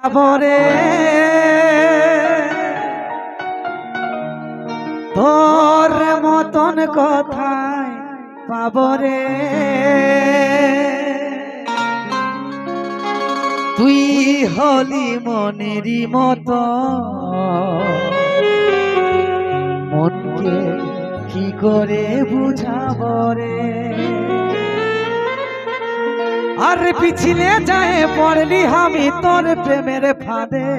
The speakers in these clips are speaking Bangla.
বরে তোর মতন কথায় পাবরে তুই হলি মনেরই মতো মনকে কি করে বুঝাবরে আর পিছলে যায় পড়লি আমি তোর প্রেমের ফাঁদে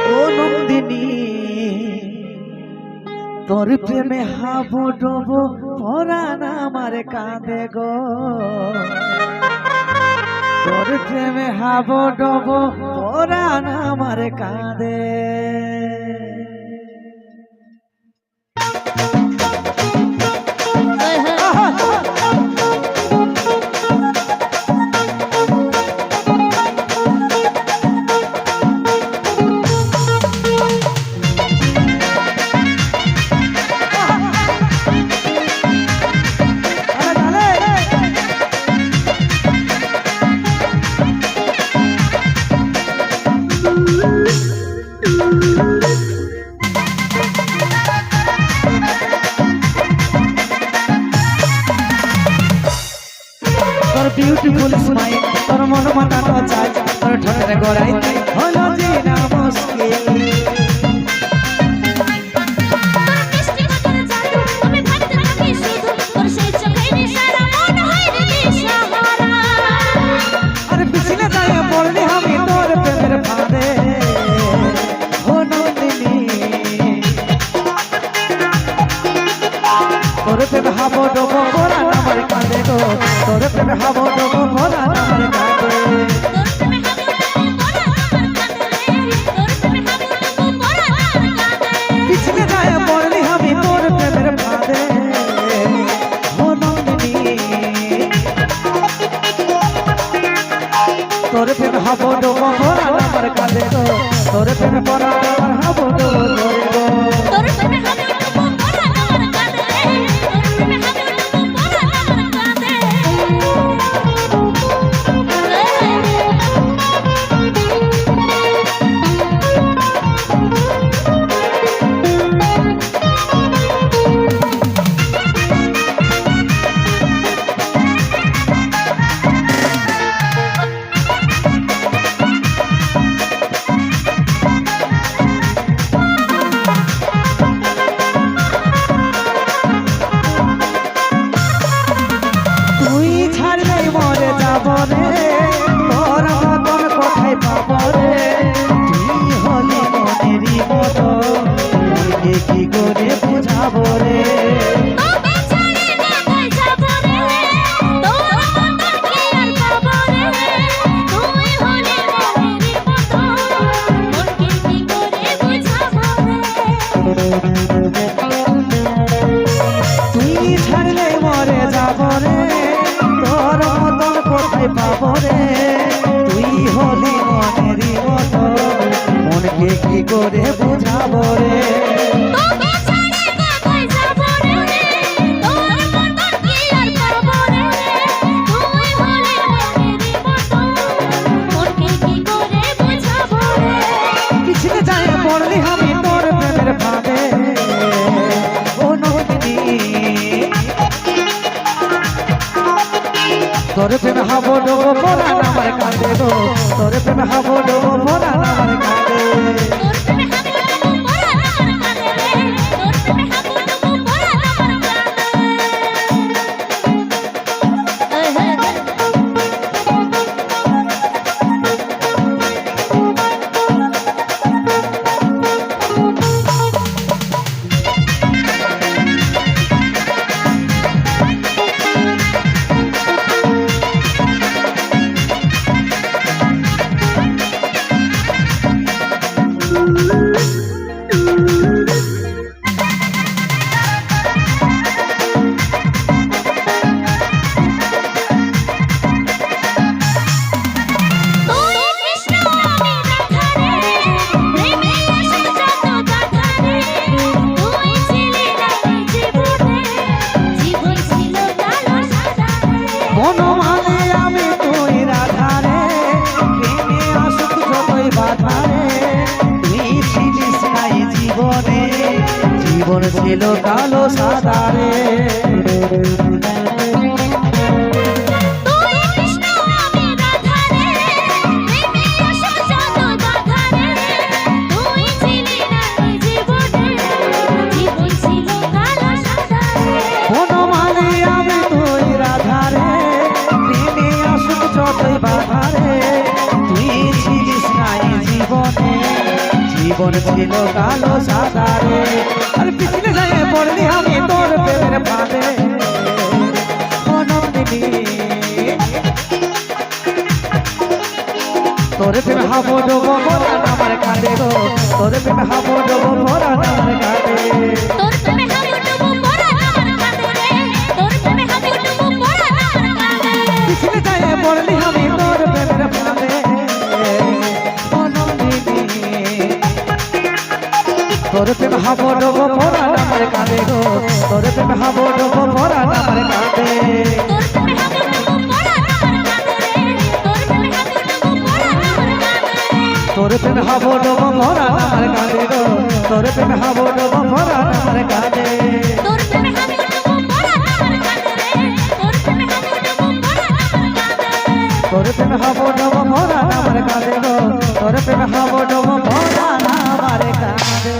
ও নন্দিনী তোর প্রেমে হাবো ডোবো পরাণ আমার কাঁদে গো তোর প্রেমে হাবো ডোবো পরাণ আমার কাঁদে বিউটিফুল স্মাইল তোর মন মাতানো চাই তোর ঠোঁটের গোড়াই হলো যে না মুশকিল আর পিছলে যায় পড়লি আমি তোর প্রেমের ফাঁদে ও নন্দিনী তোর প্রেম হাবো ডোবো পরাণ আমার কাঁদে গো তোর প্রেম হাবো ডোবো পরাণ আমার কাঁদে পিছলে যায় পড়লি আমি তোর প্রেমের ফাঁদে ও নন্দিনী তোর প্রেম হাবো ডোবো পরাণ আমার কাঁদে গো তোর প্রেম পরাণ আমার হাবো ডোবো গো কি করে বুঝাবো রে তুই ছাড়লে মরে যাবো রে তোর মতন কোথায় পাবো রে তুই হলি মনেরই মতো মনকে কি করে বুঝাবো রে তোর প্রেম হাবো ডোবো পরাণ আমার কাঁদে গো তোর প্রেম হাবো ডোবো পরাণ আমার কাঁদে ছিল কালো সাদা রে। তুই কৃষ্ণ আমি রাধা রে, প্রেমে আসো যত বাধা রে। তুই ছিলি না এই জীবনে, জীবন ছিল কালো সাদা রে। বনমালী আমি তুই রাধা রে, প্রেমে আসুক যতই বাধা রে। তুই ছিলিস না এই জীবনে, জীবন ছিল কালো সাদা রে। আর পিছনে যায় পড়লি আমি তোর প্রেমের ফাঁদে। বনমালী তোর প্রেমে হাবো ডোবো পরাণ আমার কাঁদে গো, তোর প্রেমে হাবো ডোবো পরাণ আমার কাঁদে। তোর প্রেমে হাবুডুবু পরাণ আমার কাঁদে রে, তোর প্রেমে হাবুডুবু পরাণ আমার কাঁদে। পিছনে যায় পড়লি আমি তোর প্রেমের ফাঁদে। বনমালী তোর প্রেমে হাবো ডোবো পরাণ আমার কাঁদে গো, তোর প্রেমে হাবো ডোবো পরাণ আমার কাঁদে। তোর প্রেমে হাবুডুবু পরাণ আমার কাঁদে রে, তোর প্রেমে হাবুডুবু পরাণ আমার কাঁদে। তোর প্রেমে হাবো ডোবো পরাণ আমার কাঁদে গো, তোর প্রেমে হাবো ডোবো পরাণ আমার কাঁদে। তোর প্রেমে হাবুডুবু পরাণ আমার কাঁদে রে, তোর প্রেমে হাবুডুবু পরাণ আমার কাঁদে। তোর প্রেমে হাবো ডোবো পরাণ আমার কাঁদে গো, তোর প্রেমে হাবো ডোবো পরাণ আমার কাঁদে।